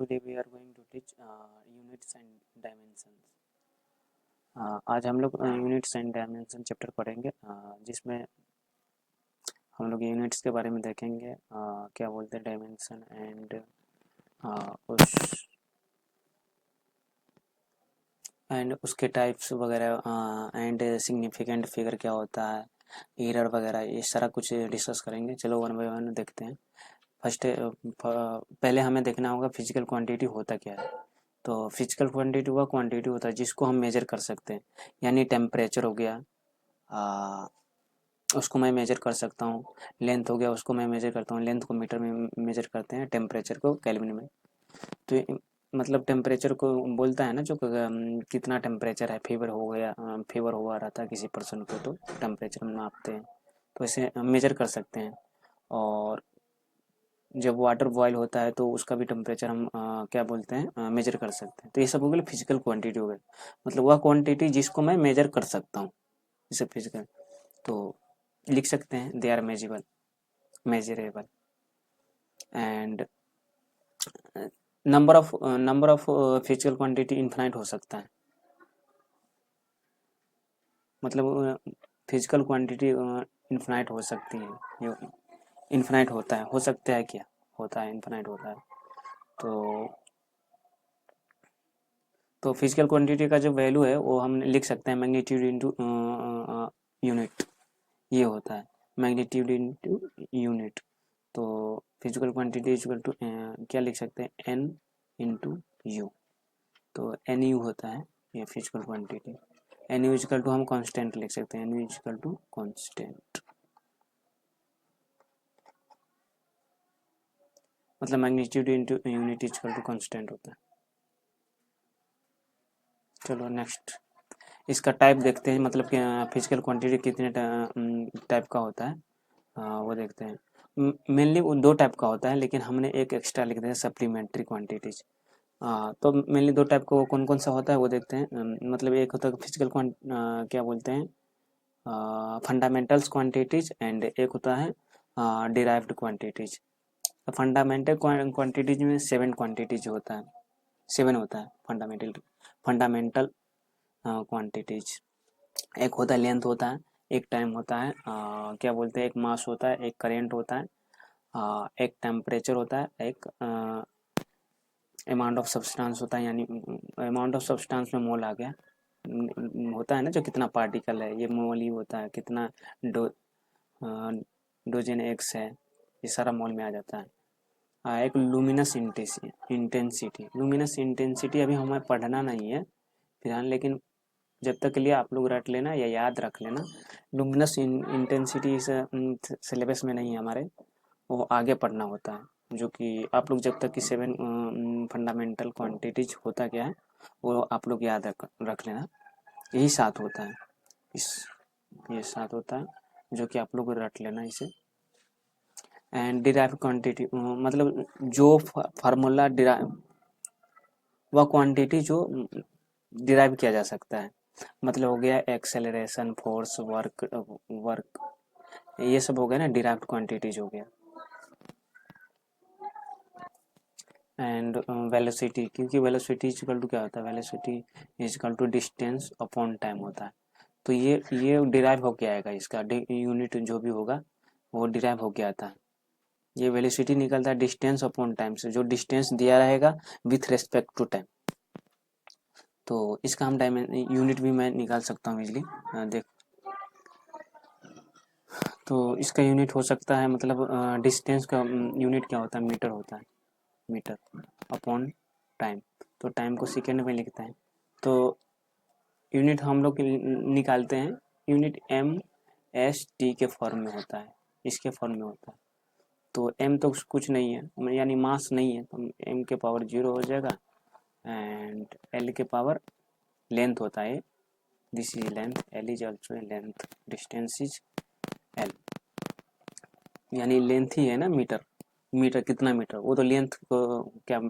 today we are going to teach units and dimensions. आज हम लोग यूनिट्स एंड डायमेंशन चैप्टर पढ़ेंगे, जिसमें हम लोग यूनिट्स के बारे में देखेंगे, क्या बोलते हैं डायमेंशन एंड उस एंड उसके टाइप्स वगैरह एंड सिग्निफिकेंट फिगर क्या होता है, एरर वगैरह, ये सारा कुछ डिस्कस करेंगे। चलो वन बाय वन देखते हैं। फर्स्ट पहले हमें देखना होगा फिजिकल क्वांटिटी होता क्या है। तो फिजिकल क्वांटिटी वह क्वांटिटी होता है जिसको हम मेजर कर सकते हैं, यानी टेम्परेचर हो गया, उसको मैं मेजर कर सकता हूँ। लेंथ हो गया, उसको मैं मेजर करता हूँ, लेंथ को मीटर में मेजर करते हैं, टेम्परेचर को केल्विन में। तो मतलब टेम्परेचर को बोलता है ना, जो कितना टेम्परेचर है, फीवर हो गया, फीवर हुआ रहता है किसी पर्सन को तो टेम्परेचर नापते हैं, तो इसे मेजर कर सकते हैं। और जब वाटर बॉयल होता है तो उसका भी टेम्परेचर हम क्या बोलते हैं, मेजर कर सकते हैं। तो ये सब हो गया फिजिकल क्वांटिटी हो गई, मतलब वह क्वांटिटी जिसको मैं मेजर कर सकता हूँ, इसे फिजिकल। तो लिख सकते हैं they are measurable and number of physical quantity infinite हो सकता है, मतलब फिजिकल क्वांटिटी इन्फिनाइट हो सकती है, इन्फिनाइट होता है, हो सकता है, क्या होता है, इन्फिनाइट होता है। तो फिजिकल क्वांटिटी का जो वैल्यू है वो हम लिख सकते हैं मैग्नीट्यूड इंटू यूनिट, ये होता है मैग्नीट्यूड इंटू यूनिट। तो फिजिकल क्वांटिटी इक्वल टू क्या लिख सकते हैं, एन इंटू यू। तो एन यू होता है ये physical quantity. N U equal to हम कांस्टेंट लिख सकते हैं, N U equal to constant, मतलब magnitude into unit equal to constant होता है। चलो नेक्स्ट, इसका टाइप देखते हैं, मतलब कि फिजिकल क्वांटिटी कितने टाइप का होता है, वो देखते हैं। मेनली वो दो टाइप का होता है, लेकिन हमने एक एक्स्ट्रा लिख दिया सप्लीमेंट्री क्वांटिटीज। तो मेनली दो टाइप का कौन कौन सा होता है वो देखते हैं। मतलब एक होता है फिजिकल क्या बोलते हैं, फंडामेंटल्स क्वांटिटीज, एंड एक होता है डिराइव्ड क्वांटिटीज। फंडामेंटल क्वांटिटीज में 7 क्वांटिटीज होता है, 7 होता है फंडामेंटल क्वांटिटीज। एक होता है लेंथ होता है, एक टाइम होता है, क्या बोलते हैं, एक मास होता है, एक करेंट होता है, एक टेम्परेचर होता है, एक अमाउंट ऑफ सब्सटेंस होता है, यानी अमाउंट ऑफ सब्सटेंस में मोल आ गया, होता है ना जो कितना पार्टिकल है, ये मोल ही होता है, कितना डो डोजन एक्स है, ये सारा मोल में आ जाता है। एक लुमिनस इंटेंसिटी, लुमिनस इंटेंसिटी अभी हमें पढ़ना नहीं है फिलहाल, लेकिन जब तक के लिए आप लोग रट लेना या याद रख लेना। लुमिनस इंटेंसिटी सिलेबस में नहीं है हमारे, वो आगे पढ़ना होता है, जो कि आप लोग जब तक कि 7 फंडामेंटल क्वांटिटीज होता क्या है वो आप लोग याद रख लेना। यही 7 होता है, ये 7 होता है, जो कि आप लोग रट लेना इसे। एंड डिराइव क्वांटिटी, मतलब जो फार्मूला डिराइव, वह क्वांटिटी जो डिराइव किया जा सकता है, मतलब हो गया एक्सेलरेशन, फोर्स, वर्क, ये सब हो गया ना, डिराइव्ड क्वांटिटीज हो गया। एंड वेलोसिटी, क्योंकि वेलोसिटी इक्वल टू क्या होता है, velocity equal to distance upon time होता है। तो ये डिराइव होके आएगा, इसका यूनिट जो भी होगा वो डिराइव होके आता है। ये वेलोसिटी निकलता है डिस्टेंस अपॉन टाइम से, जो डिस्टेंस दिया रहेगा विथ रेस्पेक्ट टू टाइम। तो इसका हम यूनिट भी मैं निकाल सकता हूँ इजली, देख। तो इसका यूनिट हो सकता है, मतलब डिस्टेंस का यूनिट क्या होता है, मीटर होता है, मीटर अपॉन टाइम। तो टाइम को सेकेंड में लिखते हैं। तो यूनिट हम लोग निकालते हैं, यूनिट एम एस टी के फॉर्म में होता है, इसके फॉर्म में होता है। तो एम तो कुछ नहीं है, यानी मास नहीं है, तो एम के पावर 0 हो जाएगा, एंड एल के पावर लेंथ होता है, this is length, L is also length, distance is L, यानी लेंथ ही है ना, मीटर, मीटर कितना मीटर, वो तो लेंथ को क्या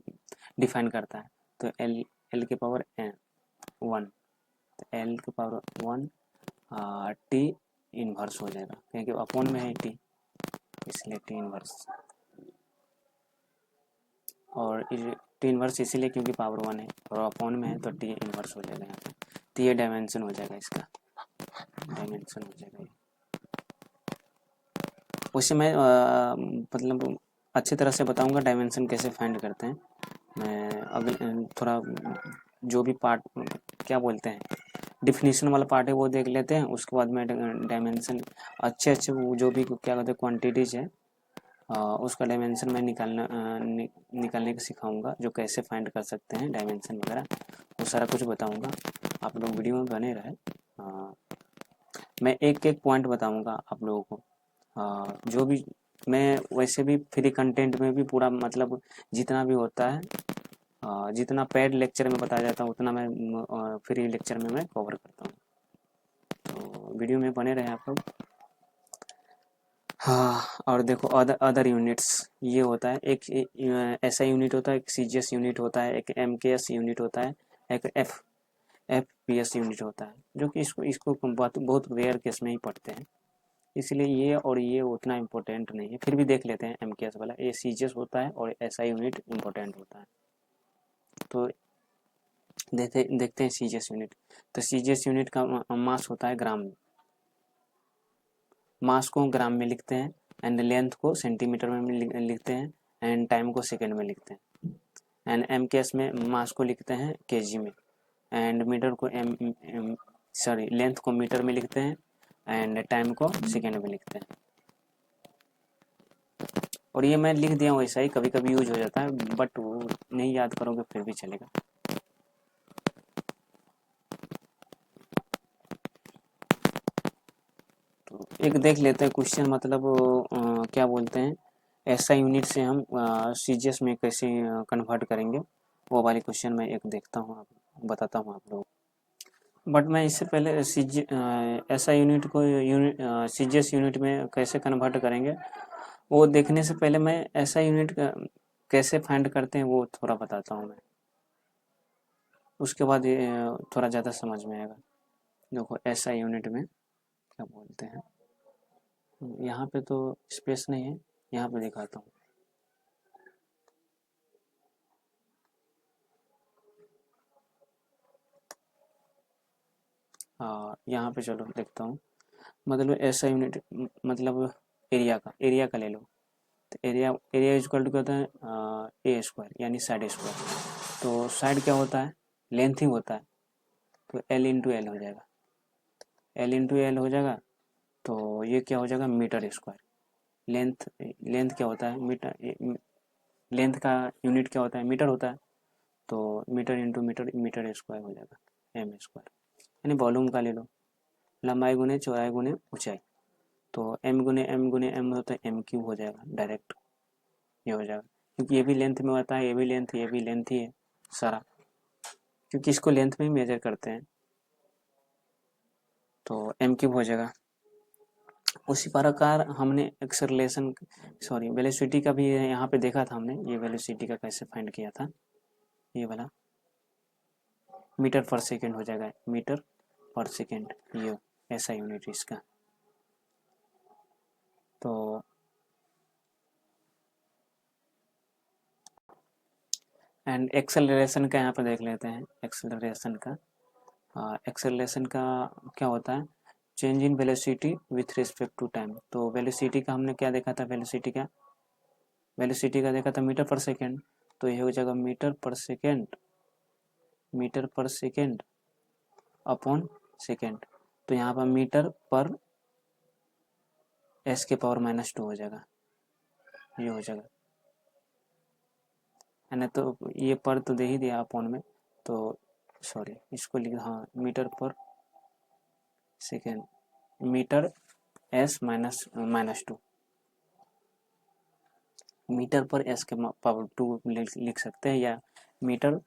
डिफाइन करता है। तो एल के पावर 1, तो एल के पावर 1 टी इनवर्स हो जाएगा, क्योंकि अपॉन में है टी, इसलिए टी इनवर्स। और टी इनवर्स इसीलिए क्योंकि पावर 1 है और अपॉन में है तो टी इनवर्स हो जाएगा यहाँ पे। तो ये डायमेंशन हो जाएगा, इसका डायमेंशन हो जाएगा। उसे मैं मतलब अच्छी तरह से बताऊंगा डायमेंशन कैसे फाइंड करते हैं। मैं अगले थोड़ा जो भी पार्ट क्या बोलते हैं डिफिनीशन वाला पार्ट है वो देख लेते हैं, उसके बाद मैं डायमेंशन अच्छे वो जो भी क्या कहते हैं क्वांटिटीज है उसका डायमेंशन मैं निकालने का सिखाऊंगा, जो कैसे फाइंड कर सकते हैं डायमेंशन वगैरह वो सारा कुछ बताऊंगा। आप लोग वीडियो में बने रहे। मैं एक एक पॉइंट बताऊंगा आप लोगों को। जो भी मैं वैसे भी फ्री कंटेंट में भी पूरा मतलब जितना भी होता है जितना पेड लेक्चर में बताया जाता है उतना मैं फ्री लेक्चर में मैं कवर करता हूँ। तो वीडियो में बने रहे आप लोग। हाँ, और देखो अदर यूनिट्स ये होता है, एक ऐसा यूनिट होता है, एक सीजीएस यूनिट होता है, एक एमकेएस यूनिट होता है, एक एफपीएस यूनिट होता है, जो कि इसको इसको बहुत रेयर केस में ही पढ़ते हैं। इसलिए ये और ये उतना इम्पोर्टेंट नहीं है, फिर भी देख लेते हैं एमकेएस वाला। ये सीजीएस होता है और ऐसा यूनिट इम्पोर्टेंट होता है। तो देखते हैं सीजीएस यूनिट। तो सीजीएस यूनिट का मास होता है ग्राम में। मास को ग्राम में लिखते हैं एंड लेंथ को सेंटीमीटर में लिखते हैं एंड टाइम को सेकेंड में लिखते हैं। एंड एम केस में मास को लिखते हैं केजी में एंड मीटर को लेंथ को मीटर में लिखते हैं एंड टाइम को सेकेंड में लिखते हैं। और ये मैं लिख दिया हूँ वैसा ही, कभी कभी यूज हो जाता है बट वो नहीं याद करोगे फिर भी चलेगा। तो एक देख लेते हैं क्वेश्चन, मतलब क्या बोलते हैं ऐसा यूनिट से हम सीजीएस में कैसे कन्वर्ट करेंगे, वो वाले क्वेश्चन मैं एक देखता हूँ, बताता हूँ आप लोग। बट मैं इससे पहले ऐसा यूनिट को सीजीएस यूनिट में कैसे कन्वर्ट करेंगे वो देखने से पहले मैं ऐसा यूनिट कैसे फाइंड करते हैं वो थोड़ा बताता हूँ मैं, उसके बाद थोड़ा ज़्यादा समझ में आएगा। देखो ऐसा यूनिट में क्या बोलते हैं, यहाँ पे तो स्पेस नहीं है, यहाँ पे दिखाता हूँ। यहाँ पे चलो देखता हूँ। मतलब ऐसा यूनिट मतलब एरिया का ले लो। तो एरिया इक्वल टू क्या होता है ए स्क्वायर यानी साइड स्क्वायर। तो साइड क्या होता है लेंथ ही होता है, तो एल इंटू एल हो जाएगा, एल इंटू एल हो जाएगा। तो ये क्या हो जाएगा मीटर स्क्वायर। लेंथ लेंथ क्या होता है मीटर, लेंथ का यूनिट क्या होता है मीटर होता है, तो meter into meter meter square हो जाएगा एम स्क्वायर। यानी वॉल्यूम का ले लो, लंबाई गुने चौड़ाई गुने ऊंचाई, तो एम गुने एम होता है एम क्यूब हो जाएगा डायरेक्ट, ये हो जाएगा क्योंकि ये भी लेंथ में होता है, ये भी लेंथ ही है सारा, क्योंकि इसको लेंथ में ही मेजर करते हैं। तो एम क्यूब हो जाएगा। उसी प्रकार हमने एक्सेलरेशन सॉरी वेलोसिटी का भी यहाँ पे देखा था हमने, ये वेलोसिटी का कैसे फाइंड किया था, ये वाला मीटर पर सेकेंड हो जाएगा, मीटर पर सेकेंड ये ऐसा यूनिट इसका। तो एंड एक्सेलरेशन का यहाँ पे देख लेते हैं। एक्सेलरेशन का क्या होता है change in velocity with respect to time. तो वेलोसिटी का हमने क्या देखा था, वेलोसिटी का देखा था मीटर पर सेकेंड, तो ये हो जाएगा metre per second upon second. तो यहाँ पर मीटर पर एस के पावर -2 हो जाएगा, ये हो जाएगा है ना। तो ये पर तो दे ही दिया अपॉन में, तो सॉरी इसको लिख metre per second, metre S -2, metre पर एस के पावर 2 लिख सकते हैं, या मीटर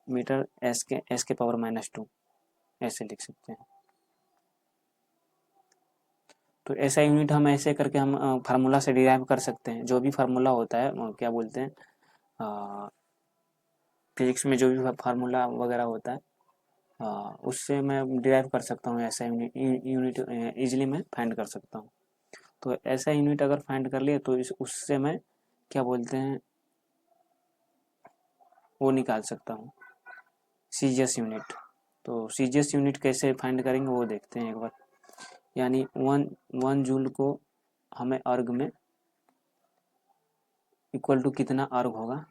मीटर एस के पावर -2 ऐसे लिख सकते हैं। तो ऐसा यूनिट हम ऐसे करके हम फार्मूला से डिराइव कर सकते हैं, जो भी फार्मूला होता है क्या बोलते हैं फिजिक्स में जो भी फार्मूला वगैरह होता है उससे मैं डिराइव कर सकता हूँ, ऐसा यूनिट इजीली मैं फाइंड कर सकता हूँ। तो ऐसा यूनिट अगर फाइंड कर लिए तो उससे मैं क्या बोलते हैं वो निकाल सकता हूँ, सीजीएस यूनिट। तो सीजीएस यूनिट कैसे फाइंड करेंगे वो देखते हैं एक बार। यानी 1 जूल को हमें अर्ग में इक्वल टू कितना अर्ग होगा,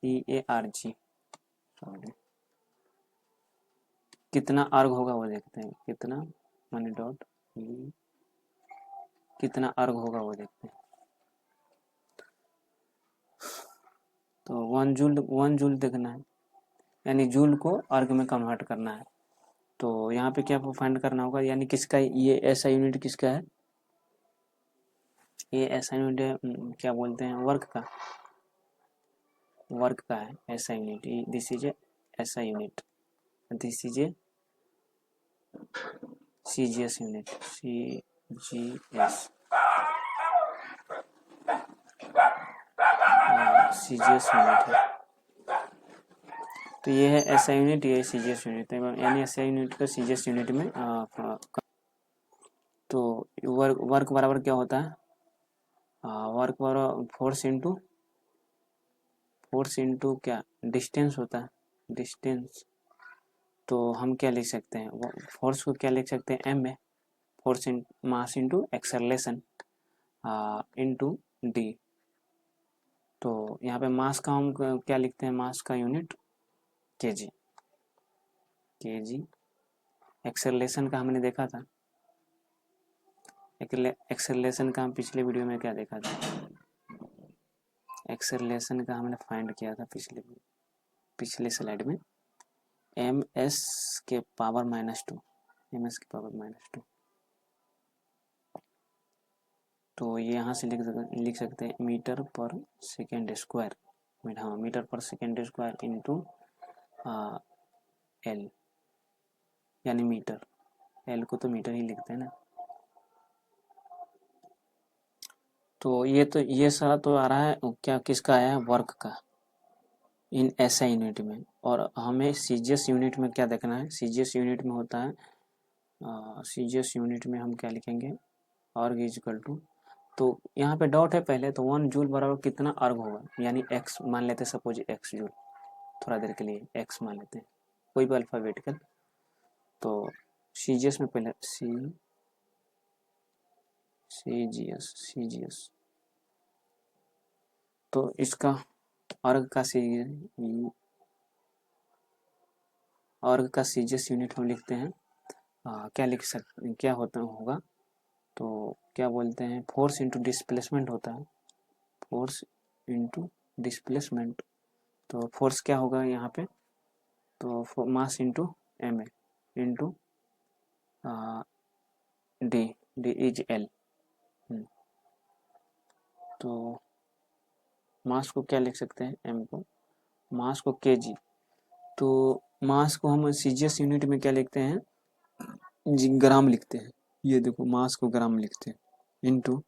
EARG सॉरी, कितना अर्ग होगा वो देखते हैं, कितना मनी डॉट कितना अर्ग होगा वो देखते हैं। तो 1 जूल देखना है, यानी जूल को अर्ग में कन्वर्ट करना है। तो यहाँ पे क्या फाइंड करना होगा, यानी किसका, ये ऐसा यूनिट किसका है, ये ऐसा यूनिट क्या बोलते हैं, वर्क का है ऐसा यूनिट। दिस इज ए ऐसा unit, this is a CGS unit, CGS unit है। तो ये है ऐसा यूनिट, ये सीजीएस यूनिट है, यानी ऐसा यूनिट को सीजीएस यूनिट में तो वर्क बराबर क्या होता है, वर्क बराबर फोर्स इंटू क्या, डिस्टेंस होता है, डिस्टेंस। तो हम क्या लिख सकते हैं, फोर्स को क्या लिख सकते हैं, एम है, force mass into acceleration into D. तो यहाँ पे मास का हम क्या लिखते हैं, मास का यूनिट केजी, एक्सेलरेशन का हमने देखा था, एक्सेलरेशन का हम पिछले वीडियो में क्या देखा था, एक्सेलरेशन का हमने फाइंड किया था पिछले स्लाइड में, ms के पावर -2, तो ये यहाँ से लिख सकते हैं मीटर पर सेकेंड स्क्वायर, हाँ metre per second square into L, यानी मीटर, एल को तो मीटर ही लिखते हैं ना। तो ये सारा तो आ रहा है क्या, किसका आया है, वर्क का, इन ऐसा यूनिट में। और हमें सीजीएस यूनिट में क्या देखना है, सीजीएस यूनिट में होता है, सीजीएस यूनिट में हम क्या लिखेंगे, अर्ग इज इक्वल टू, तो यहाँ पे डॉट है पहले, तो 1 जूल बराबर कितना अर्ग होगा, यानी एक्स मान लेते हैं, सपोज एक्स जूल, थोड़ा देर के लिए एक्स मान लेते हैं, कोई भी अल्फाबेटिकल। तो सीजीएस में पहले सीजीएस, तो इसका अर्ग का सीजीएस यूनिट हम लिखते हैं, क्या लिख सकते, क्या होगा, तो क्या बोलते हैं, फोर्स इंटू डिस्प्लेसमेंट होता है, फोर्स इंटू डिस्प्लेसमेंट। तो फोर्स क्या होगा यहाँ पे, तो mass into M A into D is L. तो मास को क्या लिख सकते हैं, एम को, मास को केजी। तो मास को हम सीजीएस यूनिट में क्या लिखते हैं, ग्राम लिखते हैं, ये देखो मास को ग्राम लिखते हैं, इंटू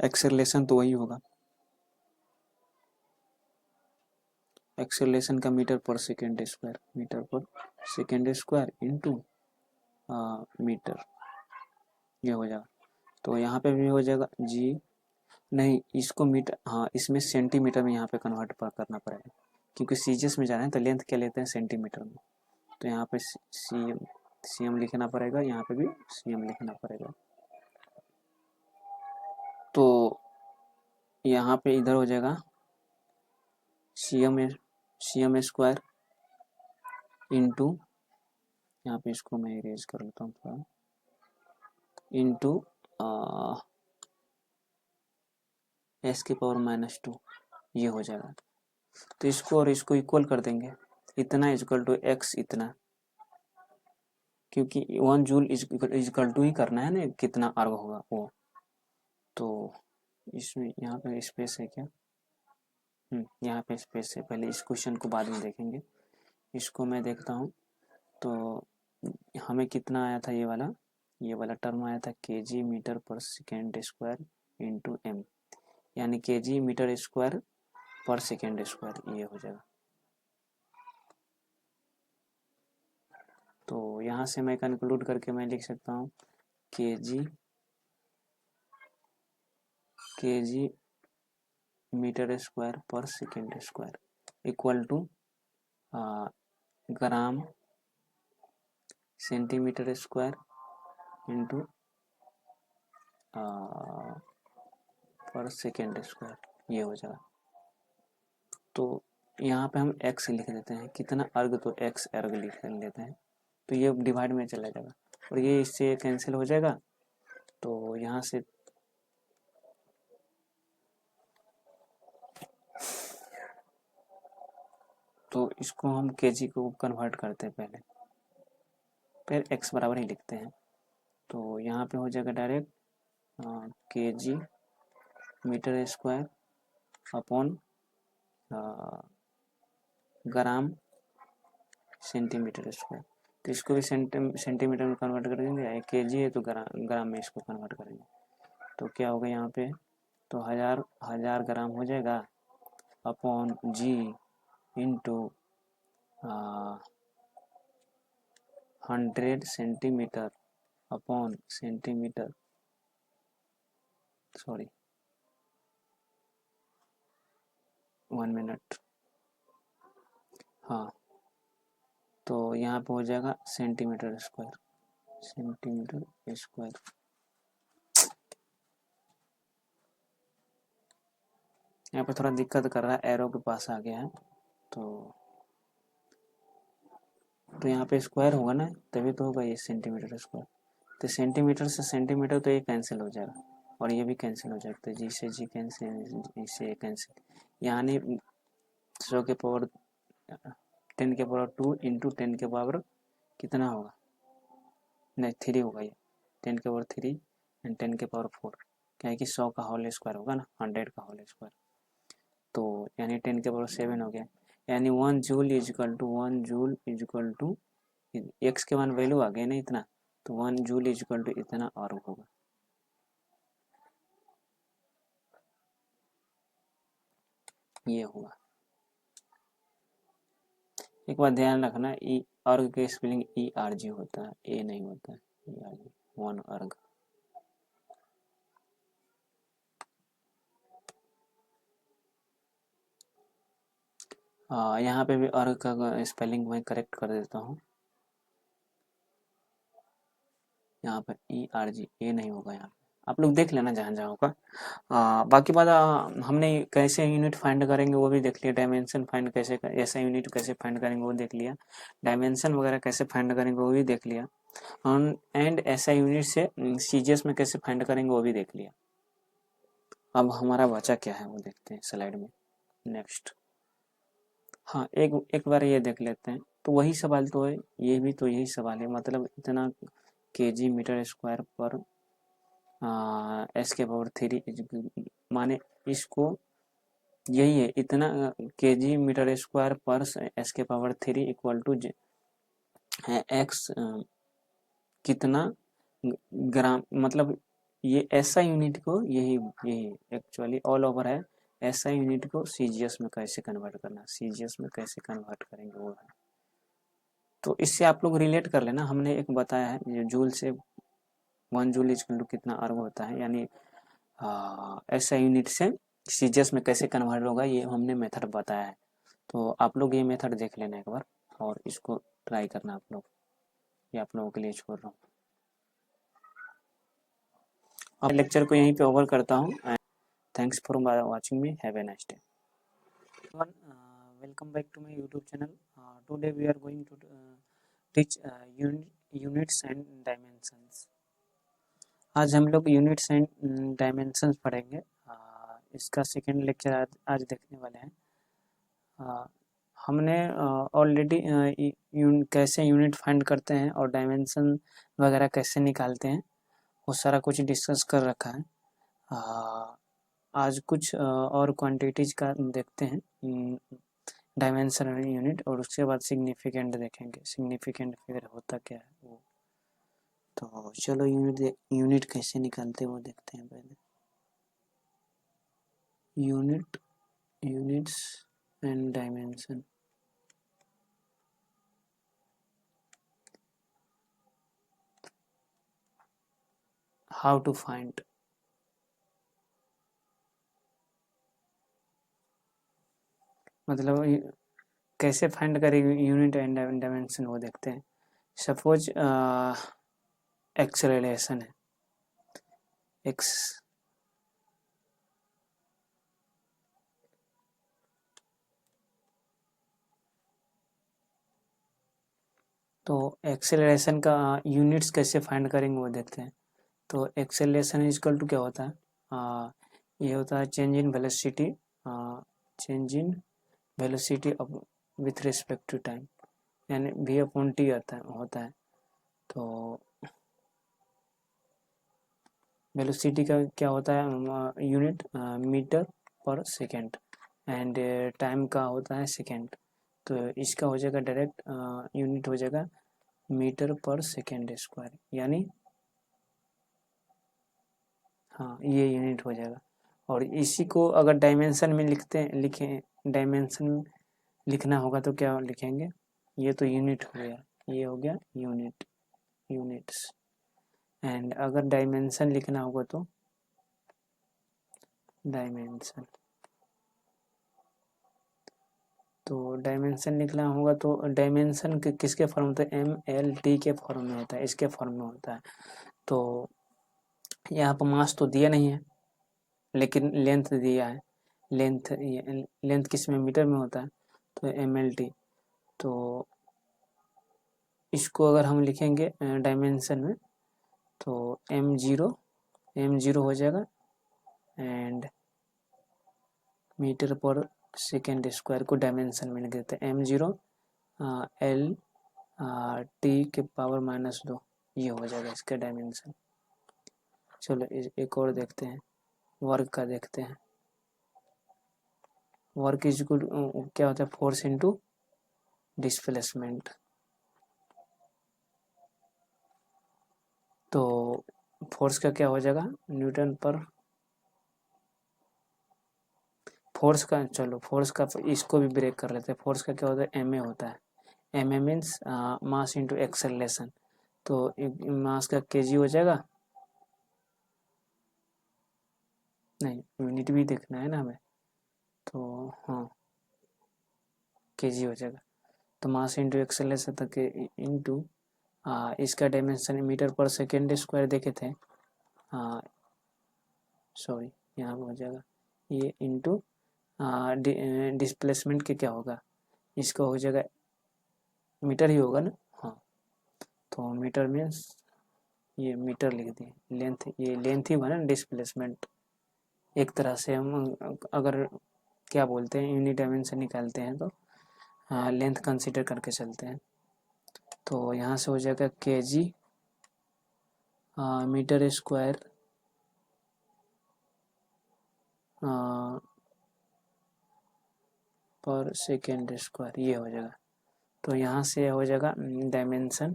एक्सेलरेशन तो वही होगा, एक्सेलरेशन का metre per second square into metre, ये हो जाएगा। तो यहाँ पे भी हो जाएगा जी, नहीं इसको मीटर, हाँ इसमें सेंटीमीटर में यहाँ पे कन्वर्ट करना पड़ेगा, क्योंकि सीजीएस में जा रहे हैं तो लेंथ क्या लेते हैं, सेंटीमीटर में। तो यहाँ पे सीएम लिखना पड़ेगा, यहाँ पे भी सीएम लिखना पड़ेगा। तो यहाँ पे इधर हो जाएगा सीएम स्क्वायर इंटू, यहाँ पे इसको मैं इरेज कर लेता हूँ थोड़ा, इंटू एस के पावर -2, ये हो जाएगा। तो इसको और इसको इक्वल कर देंगे, इतना इक्वल टू एक्स इतना, क्योंकि 1 जूल इक्वल टू ही करना है ना, कितना अर्ग होगा वो। तो इसमें यहाँ पे स्पेस है क्या, यहाँ पे स्पेस है, पहले इस क्वेश्चन को बाद में देखेंगे, इसको मैं देखता हूँ। तो हमें कितना आया था, ये वाला टर्म आया था KG metre per second square into M, यानी KG meter square per second square, ये हो जाएगा। तो यहाँ से मैं कंक्लूड करके मैं लिख सकता हूँ kg meter square per second square equal to gram centimeter square into per second square, ये हो जाएगा। तो यहाँ पे हम x लिख देते हैं, कितना अर्ग, तो x अर्ग लिख लेते हैं, तो ये डिवाइड में चला जाएगा और ये इससे कैंसिल हो जाएगा। तो यहाँ से तो इसको हम केजी को कन्वर्ट करते हैं पहले, फिर x बराबर ही लिखते हैं। तो यहाँ पे हो जाएगा direct kg meter square upon gram centimeter square. तो इसको भी सेंटीमीटर में कन्वर्ट कर देंगे, केजी है तो ग्राम में इसको कन्वर्ट करेंगे। तो क्या होगा यहाँ पे, तो हजार ग्राम हो जाएगा upon G into 100 centimetre upon centimetre, sorry 1 minute, हाँ। तो यहाँ पे हो जाएगा सेंटीमीटर स्क्वायर, सेंटीमीटर स्क्वायर। यहाँ पे थोड़ा दिक्कत कर रहा है, एरो के पास आ गया है। तो यहाँ पे स्क्वायर होगा ना, तभी तो होगा ये सेंटीमीटर स्क्वायर। तो सेंटीमीटर से सेंटीमीटर तो ये कैंसिल हो जाएगा और ये भी कैंसिल हो जाएगा। तो जी से जी कैंसिल, जी से कैंसिल, यानी 100 के पावर 10 के पावर 2 इंटू 10 के पावर कितना होगा, नहीं 3 होगा, ये 10 के पावर 3 एंड 10 के पावर 4, क्या है कि 100 का होल स्क्वायर होगा ना, 100 का होल स्क्वायर। तो यानी 10 के पावर 7 हो गया, यानी 1 joule equal to 1 joule equal to X के 1 वैल्यू आ गया ना इतना, तो 1 जूल इजिकल टू इतना और होगा। ये होगा। एक बात ध्यान रखना, ई अर्ग के स्पेलिंग ई आर जी होता है, ए नहीं होता है, ई आर जी, 1 अर्ग। यहाँ पे भी अर्ग का स्पेलिंग मैं करेक्ट कर देता हूँ, यहाँ पर ई आर जी, ए नहीं होगा यहाँ पे, आप लोग देख लेना जहाँ जहाँ होगा। बाकी बात हमने कैसे यूनिट फाइंड करेंगे वो भी देख लिया, डायमेंशन फाइंड कैसे, ऐसा यूनिट कैसे फाइंड करेंगे वो देख लिया, डायमेंशन वगैरह कैसे फाइंड करेंगे वो भी देख लिया, एंड ऐसा यूनिट से सीजीएस में कैसे फाइंड करेंगे वो भी देख लिया। अब हमारा बचा क्या है वो देखते हैं स्लाइड में नेक्स्ट। हाँ, एक बार ये देख लेते हैं, तो वही सवाल तो है, ये भी तो यही सवाल है, मतलब इतना केजी मीटर स्क्वायर पर एस के पावर 3, माने इसको यही है, इतना केजी मीटर स्क्वायर पर एस के पावर 3 इक्वल टू एक्स कितना ग्राम, मतलब ये ऐसा यूनिट को यही यही एक्चुअली ऑल ओवर है, ऐसा यूनिट को सीजीएस में कैसे कन्वर्ट करना, सीजीएस में कैसे कन्वर्ट करेंगे वो है। तो इससे आप लोग रिलेट कर लेना, हमने एक बताया है जूल से 1 जूल इक्वल टू कितना अर्ग होता है, यानी ऐसा यूनिट से सीजीएस में कैसे कन्वर्ट होगा, ये हमने मेथड बताया है। तो आप लोग ये मेथड देख लेना एक बार और इसको ट्राई करना आप लोग, ये आप लोगों के लिए छोड़ रहा हूँ। अब लेक्चर को यहीं पे ओवर करता हूँ। Thanks for watching me, have a nice day. Welcome back to my YouTube channel. Today we are going to teach units and dimensions. आज हम लोग यूनिट्स एंड डायमेंशंस पढ़ेंगे। इसका सेकेंड लेक्चर आज देखने वाले हैं। हमने ऑलरेडी कैसे यूनिट फाइंड करते हैं और डायमेंशन वगैरह कैसे निकालते हैं वो सारा कुछ डिस्कस कर रखा है। आज कुछ और क्वांटिटीज का देखते हैं, डायमेंशन यूनिट, और उसके बाद सिग्निफिकेंट देखेंगे, सिग्निफिकेंट फिगर होता क्या है वो। तो चलो यूनिट कैसे निकालते हैं वो देखते हैं पहले। Units and dimension. How to find. मतलब कैसे फाइंड करेंगे यूनिट एंड डायमेंशन वो देखते हैं। सपोज एक्सेलरेशन है एक्स, तो एक्सेलरेशन का यूनिट्स कैसे फाइंड करेंगे वो देखते हैं। तो एक्सेलरेशन इजकल टू क्या होता है, ये होता है change in velocity, change in velocity with respect to time, यानी v अपॉन टी होता है। तो वेलोसिटी का क्या होता है unit meter per second, and time का होता है सेकेंड। तो इसका हो जाएगा डायरेक्ट यूनिट हो जाएगा मीटर पर सेकेंड स्क्वायर, यानी हाँ ये यूनिट हो जाएगा। और इसी को अगर डायमेंशन में लिखें डायमेंशन लिखना होगा तो क्या लिखेंगे, ये तो यूनिट हो गया, ये हो गया यूनिट, यूनिट्स। एंड अगर डायमेंशन लिखना होगा तो डायमेंशन, तो डायमेंशन लिखना होगा तो डायमेंशन किसके फॉर्म होता है, MLT के फॉर्म में होता है, इसके फॉर्म में होता है। तो यहाँ पर मास तो दिया नहीं है लेकिन लेंथ दिया है, लेंथ किस में, मीटर में होता है, तो MLT। तो इसको अगर हम लिखेंगे डायमेंशन में तो m0 हो जाएगा, and metre per second square को डायमेंशन में लिख देते हैं m0 L t के पावर -2, ये हो जाएगा इसका डायमेंशन। चलो एक और देखते हैं, वर्क का देखते हैं। वर्क इज इक्वल क्या होता है, फोर्स इनटू डिस्प्लेसमेंट। तो फोर्स का क्या हो जाएगा न्यूटन पर, फोर्स का, चलो फोर्स का इसको भी ब्रेक कर लेते हैं। फोर्स का क्या होता है, MA होता है, MA means mass into acceleration. तो मास का केजी हो जाएगा, नहीं यूनिट भी देखना है ना हमें, तो हाँ केजी हो जाएगा। तो मास इंटू एक्सेलरेशन तक इंटू इसका dimension metre per second square देखे थे, सॉरी यहाँ हो जाएगा ये इंटू डिस्प्लेसमेंट के क्या होगा, इसका हो जाएगा मीटर ही होगा ना, हाँ। तो मीटर मीन्स ये मीटर लिख दिए, लेंथ ये लेंथ ही हुआ ना, डिस्प्लेसमेंट एक तरह से हम अगर क्या बोलते हैं यूनिट डायमेंशन निकालते हैं तो लेंथ कंसीडर करके चलते हैं। तो यहाँ से हो जाएगा KG meter square per second square, ये हो जाएगा। तो यहाँ से हो जाएगा डायमेंशन,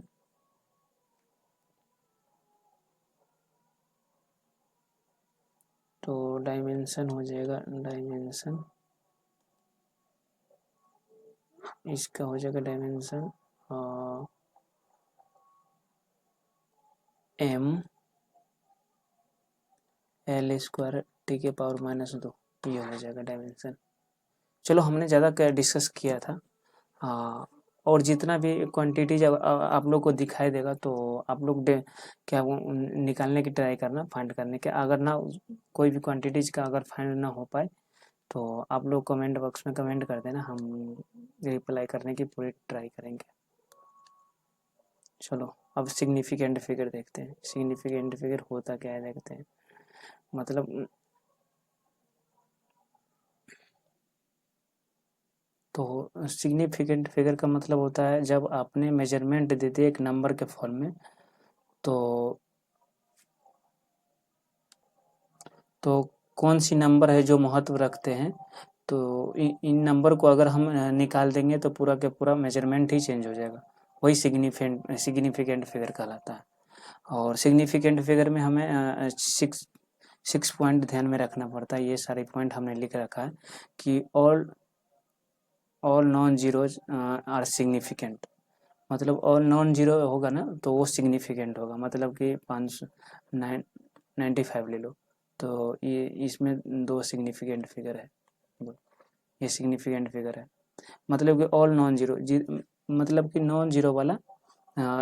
तो डायमेंशन हो जाएगा डायमेंशन, इसका हो जाएगा dimension M L square T के पावर -2, ये हो जाएगा डायमेंशन। चलो हमने ज़्यादा क्या डिस्कस किया था, और जितना भी क्वांटिटी जब आप लोग को दिखाई देगा तो आप लोग क्या वो निकालने की ट्राई करना, फाइंड करने के। अगर ना कोई भी क्वांटिटीज का अगर फाइंड ना हो पाए तो आप लोग कमेंट बॉक्स में कमेंट कर देना, हम रिप्लाई करने की पूरी ट्राई करेंगे। चलो अब सिग्निफिकेंट फिगर देखते हैं, सिग्निफिकेंट फिगर होता क्या है देखते हैं। मतलब तो सिग्निफिकेंट फिगर का मतलब होता है जब आपने मेजरमेंट दे दिए एक नंबर के फॉर्म में, तो कौन सी नंबर है जो महत्व रखते हैं, तो इन नंबर को अगर हम निकाल देंगे तो पूरा के पूरा मेजरमेंट ही चेंज हो जाएगा, वही सिग्निफिकेंट फिगर कहलाता है। और सिग्निफिकेंट फिगर में हमें सिक्स पॉइंट ध्यान में रखना पड़ता है, ये सारे पॉइंट हमने लिख रखा है कि all non zeros are significant, मतलब ऑल नॉन जीरो होगा ना तो वो सिग्निफिकेंट होगा, मतलब कि 95 ले लो, तो ये इसमें दो सिग्निफिकेंट फिगर है। ये सिग्निफिकेंट फिगर है। मतलब कि ऑल नॉन जीरो, मतलब कि नॉन जीरो वाला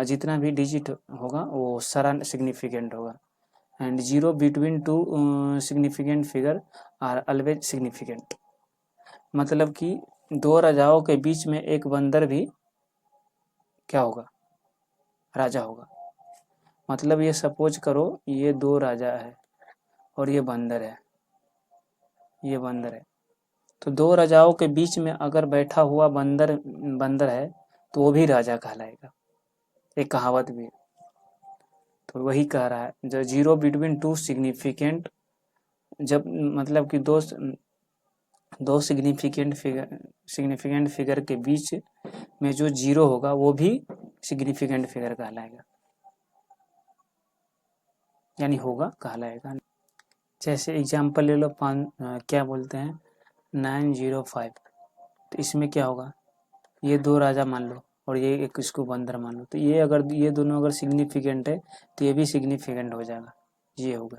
जितना भी डिजिट होगा वो सारा सिग्निफिकेंट होगा। And zero between two significant figure are always significant. मतलब कि दो राजाओं के बीच में एक बंदर भी क्या होगा, राजा होगा। मतलब ये सपोज करो ये दो राजा है और ये बंदर है, ये बंदर है, तो दो राजाओं के बीच में अगर बैठा हुआ बंदर बंदर है तो वो भी राजा कहलाएगा। एक कहावत भी है। तो वही कह रहा है जो जीरो बिटवीन टू सिग्निफिकेंट, जब मतलब कि दो सिग्निफिकेंट फिगर के बीच में जो जीरो होगा वो भी सिग्निफिकेंट फिगर कहलाएगा, यानी होगा कहलाएगा। जैसे एग्जाम्पल ले लो, क्या बोलते हैं 905, तो इसमें क्या होगा, ये दो राजा मान लो और ये एक इसको बंदर मान लो, तो ये अगर ये दोनों अगर सिग्निफिकेंट है तो ये भी सिग्निफिकेंट हो जाएगा, ये होगा,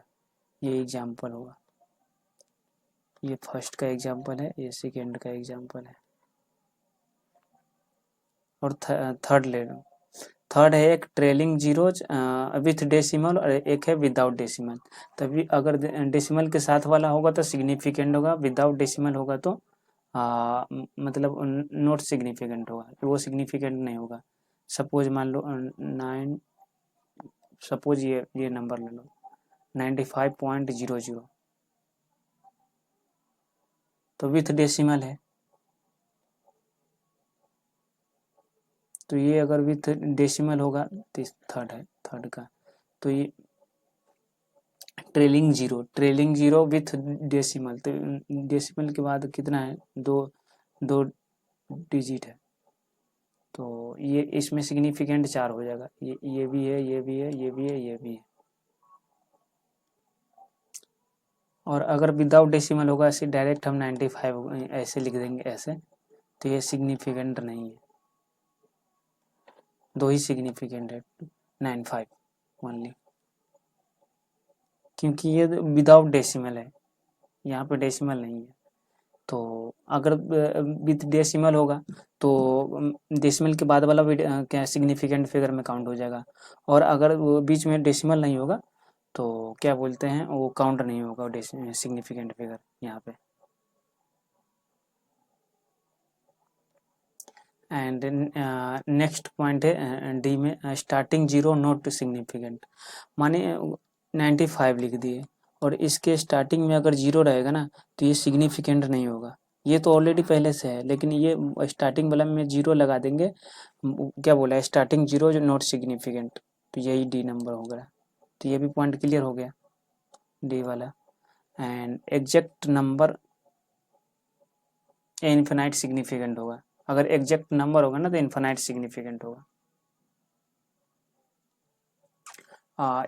ये एग्जाम्पल होगा। ये फर्स्ट का एग्जाम्पल है, ये सेकेंड का एग्जाम्पल है। और थर्ड ले लो, थर्ड है एक ट्रेलिंग जीरोज विथ डेसिमल और एक है विदाउट डेसिमल। तभी अगर डेसिमल के साथ वाला होगा तो सिग्निफिकेंट होगा, विदाउट डेसिमल होगा तो मतलब नॉट सिग्निफिकेंट होगा, वो सिग्निफिकेंट नहीं होगा। सपोज मान लो 9, सपोज ये नंबर ले लो 95.00, तो विथ डेसिमल है, तो ये अगर विथ डेसिमल होगा तो थर्ड है, थर्ड का। तो ये ट्रेलिंग जीरो विथ डेसिमल, तो डेसिमल के बाद कितना है, दो डिजिट है, तो ये इसमें सिग्निफिकेंट 4 हो जाएगा। ये भी है, ये भी है, ये भी है, ये भी है। और अगर विदाउट डेसिमल होगा ऐसे डायरेक्ट हम 95 ऐसे लिख देंगे ऐसे, तो ये सिग्निफिकेंट नहीं है, दो ही सिग्निफिकेंट है 95 ओनली, क्योंकि ये विदाउट डेसिमल है, यहाँ पे डेसिमल नहीं है। तो अगर विथ डेसिमल होगा तो डेसिमल के बाद वाला भी क्या सिग्निफिकेंट फिगर में काउंट हो जाएगा, और अगर वो बीच में डेसिमल नहीं होगा तो क्या बोलते हैं वो काउंट नहीं होगा सिग्निफिकेंट फिगर यहाँ पे। एंड नेक्स्ट पॉइंट है डी में स्टार्टिंग जीरो नॉट सिग्निफिकेंट, माने 95 लिख दिए और इसके स्टार्टिंग में अगर जीरो रहेगा ना तो ये सिग्निफिकेंट नहीं होगा। ये तो ऑलरेडी पहले से है, लेकिन ये स्टार्टिंग वाला में जीरो लगा देंगे, क्या बोला है स्टार्टिंग जीरो जो नॉट सिग्निफिकेंट, तो यही डी नंबर हो गया। तो ये भी पॉइंट क्लियर हो गया डी वाला। And exact number infinite significant होगा, अगर एग्जैक्ट नंबर होगा ना तो इनफिनाइट सिग्निफिकेंट होगा।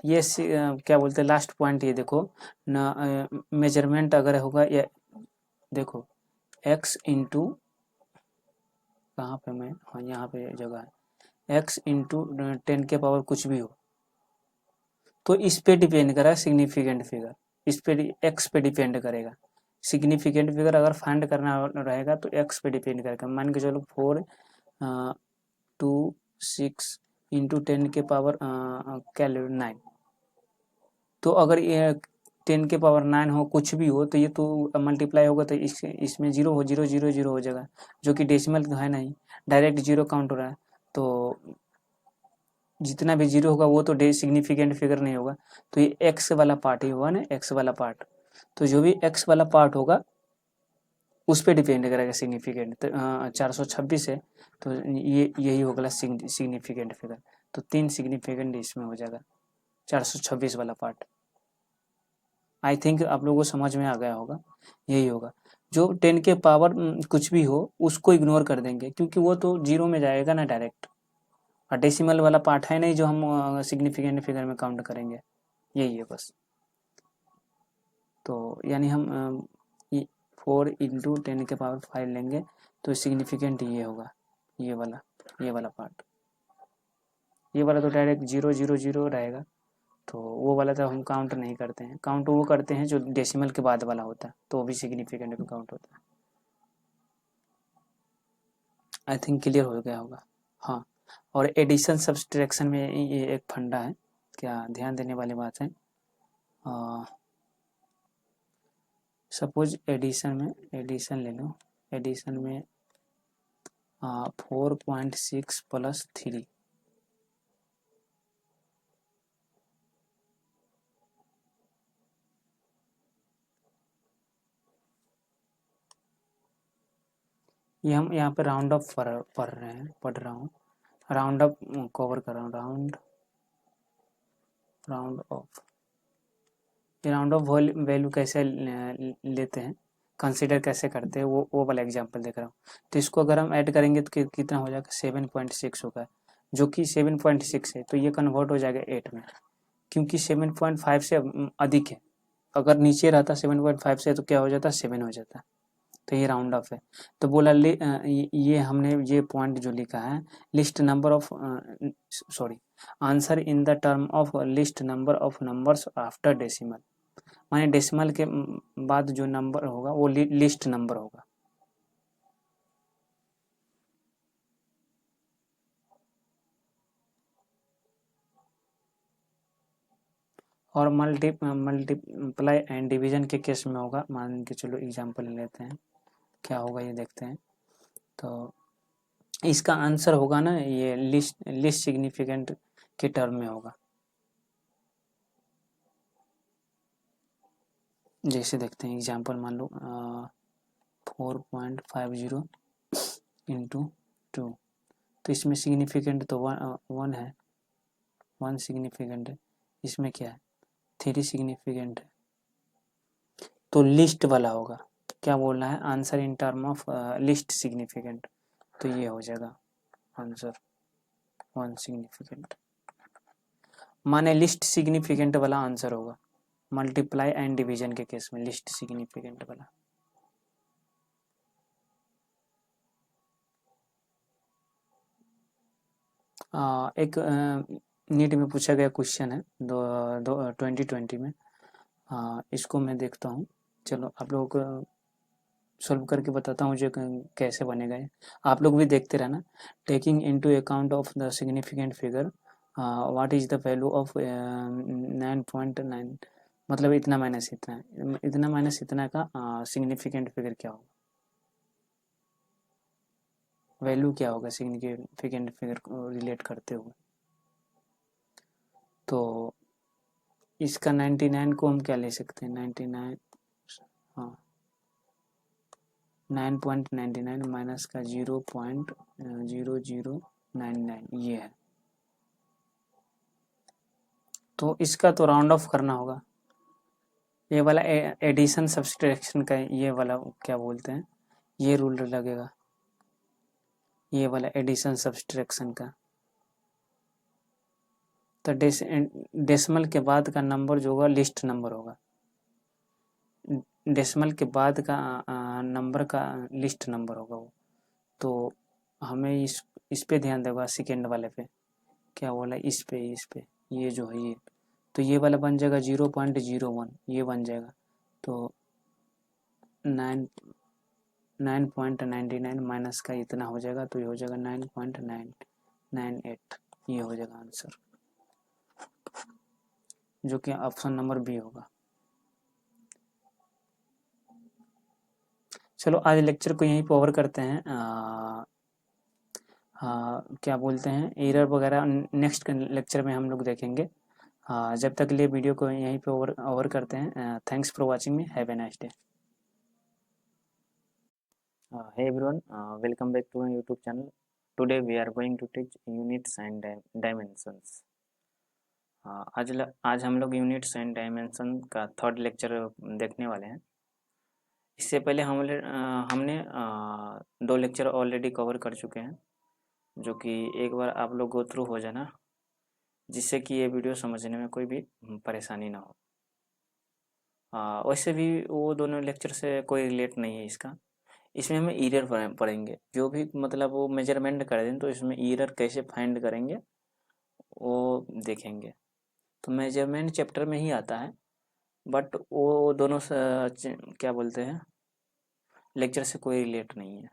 ये क्या बोलते हैं लास्ट पॉइंट, ये देखो न मेजरमेंट अगर होगा या देखो x इंटू, कहाँ पे मैं, हाँ यहाँ पे जगह है, x इंटू 10 के पावर कुछ भी हो, तो इस पे डिपेंड करेगा सिग्निफिकेंट फिगर, इस पे x पे डिपेंड करेगा। सिग्निफिकेंट फिगर अगर फाइंड करना रहेगा तो x पे डिपेंड करेगा। मान के चलो 4 2 6 इंटू 10 के पावर क्या 9, तो अगर ये 10 के पावर 9 हो कुछ भी हो तो ये तो मल्टीप्लाई होगा तो इसमें जीरो हो, जीरो जीरो जीरो हो जाएगा, जो कि डेसिमल तो है नहीं, डायरेक्ट जीरो काउंट हो रहा है, तो जितना भी जीरो होगा वो तो सिग्निफिकेंट फिगर नहीं होगा, तो ये एक्स वाला पार्ट ही होगा ना, एक्स वाला पार्ट, तो जो भी एक्स वाला पार्ट होगा उस पर डिपेंड करेगा सिग्निफिकेंट। तो 426 है तो ये यही होगा सिग्निफिकेंट फिगर, तो 3 सिग्निफिकेंट इसमें हो जाएगा 426 वाला पार्ट। आई थिंक आप लोगों को समझ में आ गया होगा, यही होगा। जो 10 के पावर कुछ भी हो उसको इग्नोर कर देंगे क्योंकि वो तो जीरो में जाएगा ना डायरेक्ट, और डेसिमल वाला पार्ट है नहीं जो हम सिग्निफिकेंट फिगर में काउंट करेंगे, यही है बस। तो यानी हम 4 इंटू 10 के पावर 5 लेंगे तो सिग्निफिकेंट ये होगा, ये वाला पार्ट, ये वाला तो डायरेक्ट जीरो जीरो जीरो रहेगा, तो वो वाला तो हम काउंट नहीं करते हैं, काउंट वो करते हैं जो डेसिमल के बाद वाला होता है, तो वो भी सिग्निफिकेंट में काउंट होता है। आई थिंक क्लियर हो गया होगा। हाँ, और एडिशन सब्सट्रैक्शन में ये एक फंडा है, क्या ध्यान देने वाली बात है। सपोज एडिशन ले लो, एडिशन में 4.6 + 3, ये हम यहाँ पे राउंड ऑफ पढ़ रहा हूँ, राउंड ऑफ कवर कर रहा हूँ, राउंड ऑफ, ये राउंड ऑफ वैल्यू कैसे लेते हैं, कंसीडर कैसे करते हैं, वो वाला एग्जांपल देख रहा हूँ। तो इसको अगर हम ऐड करेंगे तो कितना हो जाएगा, 7.6 होगा, जो कि 7.6 है, तो ये कन्वर्ट हो जाएगा 8 में, क्योंकि 7.5 से अधिक है। अगर नीचे रहता 7.5 से तो क्या हो जाता, 7 हो जाता। तो ये राउंड ऑफ है। तो बोला ये हमने ये पॉइंट जो लिखा है, list number of sorry answer in the term of list number of numbers after decimal, माने डेसिमल के बाद जो नंबर होगा वो लिस्ट नंबर होगा। और मल्टीप्लाई एंड डिवीजन के केस में होगा, मान के चलो एग्जांपल लेते हैं, क्या होगा ये देखते हैं। तो इसका आंसर होगा ना, ये लिस्ट सिग्निफिकेंट के टर्म में होगा। जैसे देखते हैं एग्जांपल, मान लो 4.50 इंटू 2, तो इसमें सिग्निफिकेंट तो 1 है, 1 सिग्निफिकेंट है, इसमें क्या है 3 सिग्निफिकेंट है, तो लिस्ट वाला होगा। क्या बोलना है, answer in term of least significant, तो ये हो जाएगा आंसर 1 सिग्निफिकेंट, माने लिस्ट सिग्निफिकेंट वाला आंसर होगा, मल्टीप्लाई एंड डिवीजन के केस में लिस्ट सिग्निफिकेंट वाला। एक नीट में पूछा गया क्वेश्चन है 2020 में, इसको मैं देखता हूँ, चलो आप लोग सॉल्व करके बताता हूँ जो कैसे बनेगा ये, आप लोग भी देखते रहना। Taking into account of the significant figure what is the value of 9.9, मतलब इतना माइनस इतना का सिग्निफिकेंट फिगर क्या होगा, वैल्यू क्या होगा सिग्निफिकेंट फिगर को रिलेट करते हुए। तो इसका 99 को हम क्या ले सकते हैं, 99, हाँ 9.99 माइनस का 0.0099 ये है। तो इसका तो राउंड ऑफ करना होगा, ये वाला एडिशन सब्सट्रैक्शन का ये वाला क्या बोलते हैं, ये रूल लगेगा, ये वाला एडिशन सब्सट्रैक्शन का। तो डेसिमल के बाद का नंबर जो होगा लिस्ट नंबर होगा, डेसिमल के बाद का नंबर का लिस्ट नंबर होगा वो। तो हमें इस पे ध्यान देगा, सेकेंड वाले पे क्या बोला, इस पे ये जो है ये, तो ये वाला बन जाएगा 0.01, ये बन जाएगा। तो 9.99 माइनस का इतना हो जाएगा, तो ये हो जाएगा 9.998, ये हो जाएगा आंसर, जो कि ऑप्शन नंबर बी होगा। चलो आज लेक्चर को यहीं पर ओवर करते हैं। क्या बोलते हैं, एरर वगैरह नेक्स्ट लेक्चर में हम लोग देखेंगे। जब तक के लिए वीडियो को यहीं पे ओवर करते हैं। Thanks for watching me, have a nice day. Hey everyone, welcome back to my YouTube channel. Today we are going to teach units and dimensions. आज हम लोग यूनिट्स एंड डायमेंशन का थर्ड लेक्चर देखने वाले हैं। इससे पहले हमने 2 लेक्चर ऑलरेडी कवर कर चुके हैं, जो कि एक बार आप लोग गो थ्रू हो जाना, जिससे कि ये वीडियो समझने में कोई भी परेशानी ना हो। वैसे भी वो दोनों लेक्चर से कोई रिलेट नहीं है इसका, इसमें हमें ईरर पढ़ेंगे, जो भी मतलब वो मेजरमेंट कर दें तो इसमें ईरर कैसे फाइंड करेंगे वो देखेंगे। तो मेजरमेंट चैप्टर में ही आता है, बट वो दोनों क्या बोलते हैं लेक्चर से कोई रिलेट नहीं है।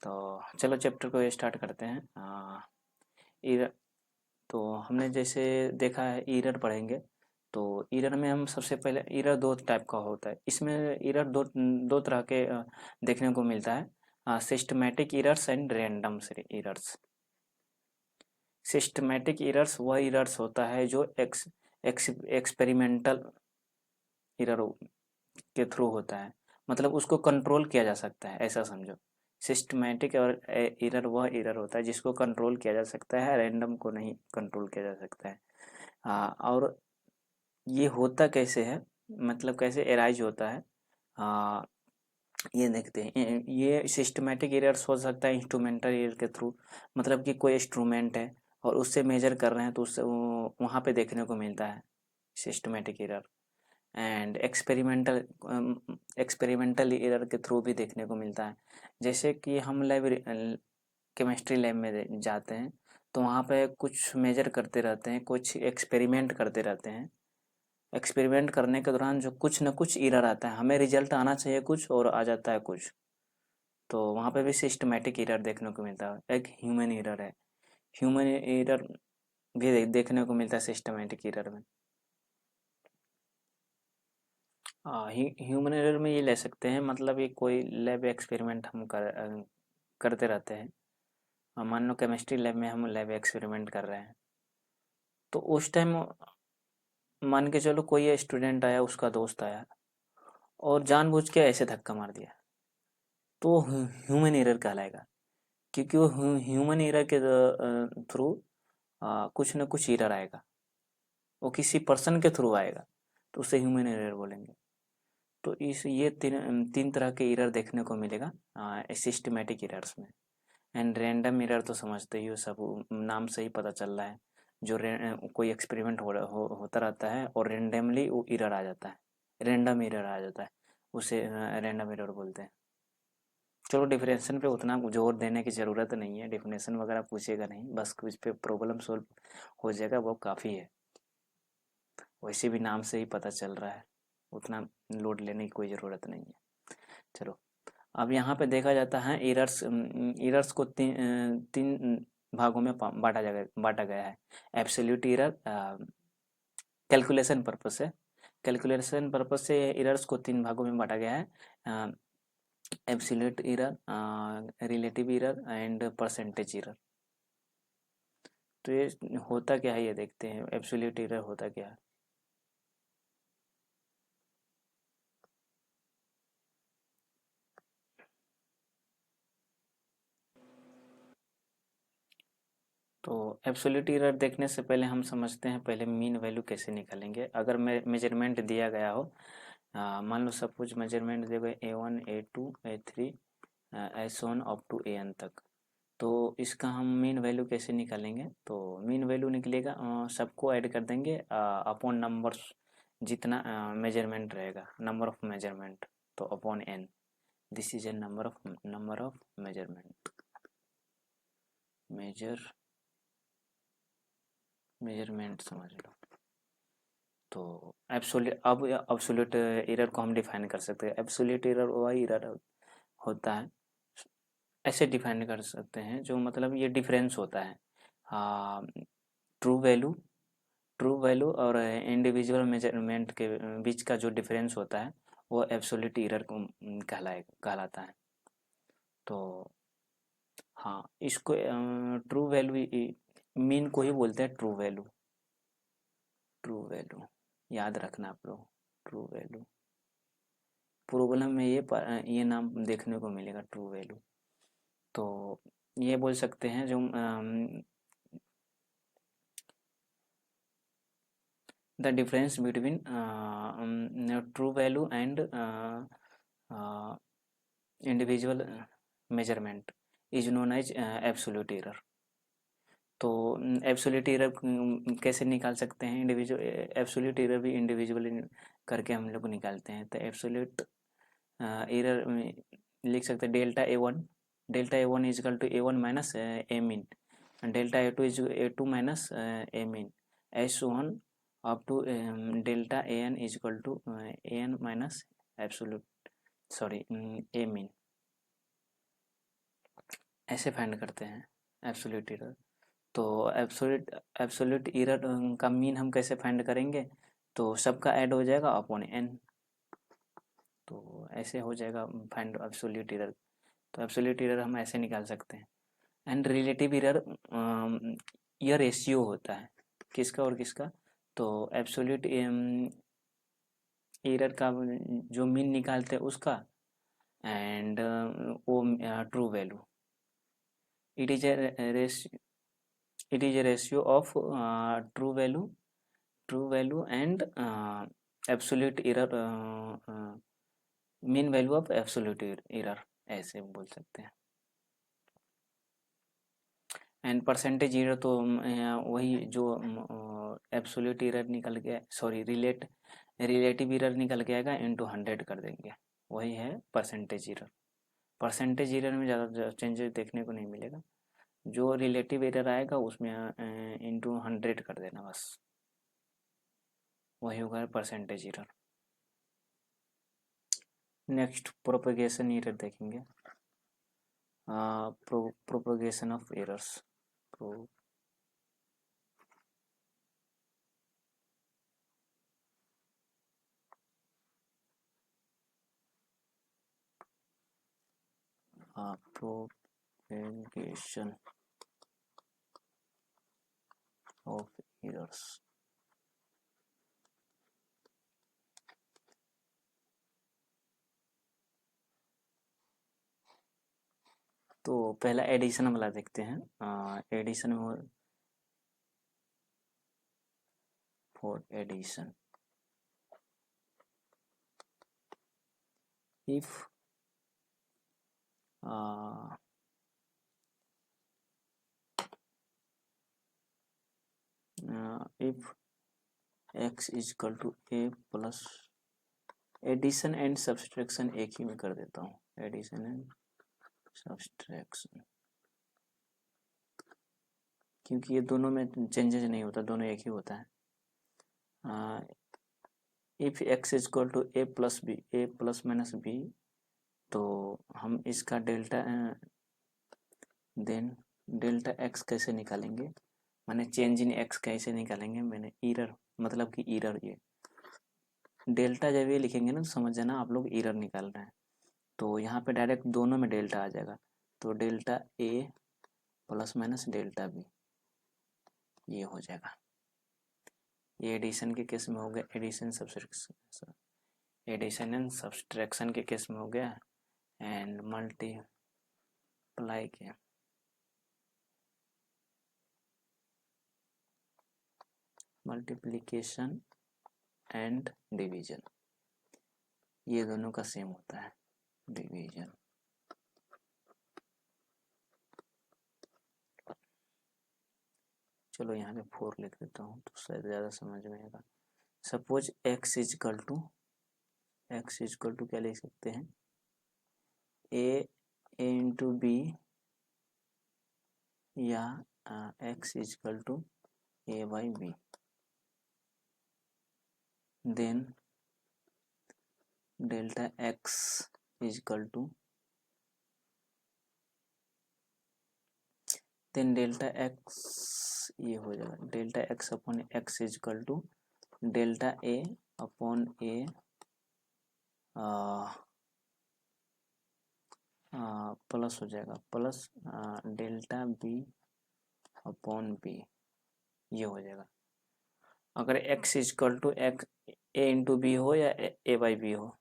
तो चलो चैप्टर को स्टार्ट करते हैं। एरर, तो हमने जैसे देखा है एरर पढ़ेंगे। तो एरर में हम सबसे पहले, एरर दो टाइप का होता है। इसमें एरर दो दो तरह के देखने को मिलता है, systematic errors and random errors. Systematic errors वह एरर्स होता है जो एक्सपेरिमेंटल एरर के थ्रू होता है, मतलब उसको कंट्रोल किया जा सकता है, ऐसा समझो। सिस्टमैटिक और एरर वह एरर होता है जिसको कंट्रोल किया जा सकता है, रैंडम को नहीं कंट्रोल किया जा सकता है। और ये होता कैसे है, मतलब कैसे एराइज होता है, ये देखते हैं। ये सिस्टमैटिक एरर्स हो सकता है इंस्ट्रूमेंटल एरर के थ्रू, मतलब कि कोई इंस्ट्रूमेंट है और उससे मेजर कर रहे हैं तो उससे वहाँ पे देखने को मिलता है systematic error. And experimental error के थ्रू भी देखने को मिलता है। जैसे कि हम केमिस्ट्री लैब में जाते हैं तो वहाँ पे कुछ मेजर करते रहते हैं, कुछ एक्सपेरिमेंट करते रहते हैं। एक्सपेरिमेंट करने के दौरान जो कुछ न कुछ एरर आता है, हमें रिजल्ट आना चाहिए कुछ और आ जाता है कुछ, तो वहाँ पे भी सिस्टमैटिक एरर देखने को मिलता है। एक ह्यूमन एरर है, ह्यूमन एरर भी देखने को मिलता है सिस्टमैटिक एरर में। ह्यूमन एरर में ये ले सकते हैं, मतलब ये कोई लैब एक्सपेरिमेंट हम करते रहते हैं। मान लो केमिस्ट्री लैब में हम लैब एक्सपेरिमेंट कर रहे हैं, तो उस टाइम मान के चलो कोई स्टूडेंट आया, उसका दोस्त आया और जानबूझ के ऐसे धक्का मार दिया, तो ह्यूमन एरर कहलाएगा। क्योंकि वो ह्यूमन एरर के थ्रू कुछ न कुछ एरर आएगा, वो किसी पर्सन के थ्रू आएगा, तो उसे ह्यूमन एरर बोलेंगे। तो इस ये तीन तरह के एरर देखने को मिलेगा सिस्टमैटिक एरर्स में। एंड रैंडम एरर तो समझते ही हो सब, नाम से ही पता चल रहा है, जो कोई एक्सपेरिमेंट होता रहता है और रेंडमली वो एरर आ जाता है, रैंडम एरर आ जाता है, उसे रैंडम एरर बोलते हैं। चलो डिफिनेशन पे उतना जोर देने की ज़रूरत नहीं है, डिफिनेशन वगैरह पूछेगा नहीं, बस कुछ पे प्रॉब्लम सोल्व हो जाएगा, वो काफ़ी है। वैसे भी नाम से ही पता चल रहा है, उतना लोड लेने की कोई ज़रूरत नहीं है। चलो, अब यहाँ पे देखा जाता है एरर्स को तीन भागों में बांटा गया है। एब्सोल्यूट एरर कैलकुलेशन पर्पज से, कैलकुलेशन पर्पज से एरर्स को तीन भागों में बांटा गया है। Absolute error, relative error and percentage error. तो ये होता क्या है, ये देखते हैं एब्सोल्यूट एरर होता क्या है। तो एब्सोल्यूट एरर देखने से पहले हम समझते हैं पहले मीन वैल्यू कैसे निकालेंगे। अगर मेजरमेंट दिया गया हो, मान लो सपोज मेजरमेंट दिया गया A1 A2 A3 S1 up to AN तक, तो इसका हम मीन वैल्यू कैसे निकालेंगे। तो मीन वैल्यू निकलेगा, सबको ऐड कर देंगे अपॉन नंबर्स, जितना मेजरमेंट रहेगा, नंबर ऑफ मेजरमेंट, तो upon n, this is a number of measurement समझ लो। तो एब्सोल्यूट एरर को हम डिफाइन कर सकते हैं। एब्सोल्यूट एरर वही एरर होता है, ऐसे डिफाइन कर सकते हैं जो मतलब ये डिफरेंस होता है ट्रू वैल्यू और इंडिविजुअल मेजरमेंट के बीच का जो डिफरेंस होता है वो एब्सोल्यूट एरर को कहलाता है। तो हाँ, इसको ट्रू वैल्यू, मीन को ही बोलते हैं ट्रू वैल्यू। याद रखना आप लोग, ट्रू वैल्यू। प्रॉब्लम में ये नाम देखने को मिलेगा, ट्रू वैल्यू। तो ये बोल सकते हैं जो the difference between true value and individual measurement is known as absolute error. तो एब्सोल्यूट एरर कैसे निकाल सकते हैं, इंडिविजुअल एब्सोल्यूट एरर भी इंडिविजुअल करके हम लोग निकालते हैं। तो एब्सोल्यूट एरर लिख सकते हैं delta A one equal to A1 minus A mean, delta A2 is A2 minus A mean, S1 up to delta AN equal to AN minus absolute A mean. ऐसे फाइंड करते हैं absolute error. तो absolute error का mean हम कैसे find करेंगे, तो सबका ऐड हो जाएगा अपॉन n, तो ऐसे हो जाएगा फाइंड एब्सोल्यूट एरर। तो एब्सोल्यूट एरर हम ऐसे निकाल सकते हैं। एंड रिलेटिव एरर यह रेशियो होता है किसका और किसका, तो एब्सोल्यूट एरर का जो मीन निकालते हैं उसका, एंड वो true value, it is a ratio of true value and absolute error, mean value of absolute error, ऐसे बोल सकते हैं। एंड परसेंटेज एरर तो वही जो एब्सोल्यूट एरर निकल गया, सॉरी रिलेटिव एरर निकल के आएगा इनटू 100 कर देंगे, वही है परसेंटेज एरर। परसेंटेज एरर में ज़्यादा चेंजेस देखने को नहीं मिलेगा, जो रिलेटिव एरर आएगा उसमें इनटू 100 कर देना बस, वही होगा percentage error. Next propagation error देखेंगे, propagation of errors. Propagation of errors. तो पहला एडिशन वाला देखते हैं। एडिशन में for addition, if if x is equal to a plus, addition and subtraction एक ही में कर देता हूँ, एडिशन एंड सब्सट्रैक्शन, क्योंकि ये दोनों में चेंजेस नहीं होता, दोनों एक ही होता है। If x is equal to a plus B, a plus minus B, तो हम इसका डेल्टा देन डेल्टा x कैसे निकालेंगे, मैंने चेंज इन x कैसे निकालेंगे, मैंने एरर मतलब कि एरर, ये डेल्टा जब ये लिखेंगे ना तो समझ जाना आप लोग एरर निकाल रहे हैं। तो यहाँ पे डायरेक्ट दोनों में डेल्टा आ जाएगा, तो delta a plus minus delta b ये हो जाएगा। ये एडिशन के केस में हो गया, addition subtraction, addition and subtraction के केस में हो गया, एंड मल्टीप्लाई के मल्टीप्लिकेशन एंड डिवीजन, ये दोनों का सेम होता है, डिवीजन। चलो यहाँ पे 4 लिख देता हूँ तो शायद ज़्यादा समझ में आएगा। Suppose x is equal to क्या लिख सकते हैं, a इंटू बी, या x is equal to a by B, then delta x is equal to, then delta x ये हो जाएगा, delta x upon x is equal to delta a upon a plus हो जाएगा, plus delta b upon b, ये हो जाएगा। अगर x is equal to X a into B हो या a बाई बी हो,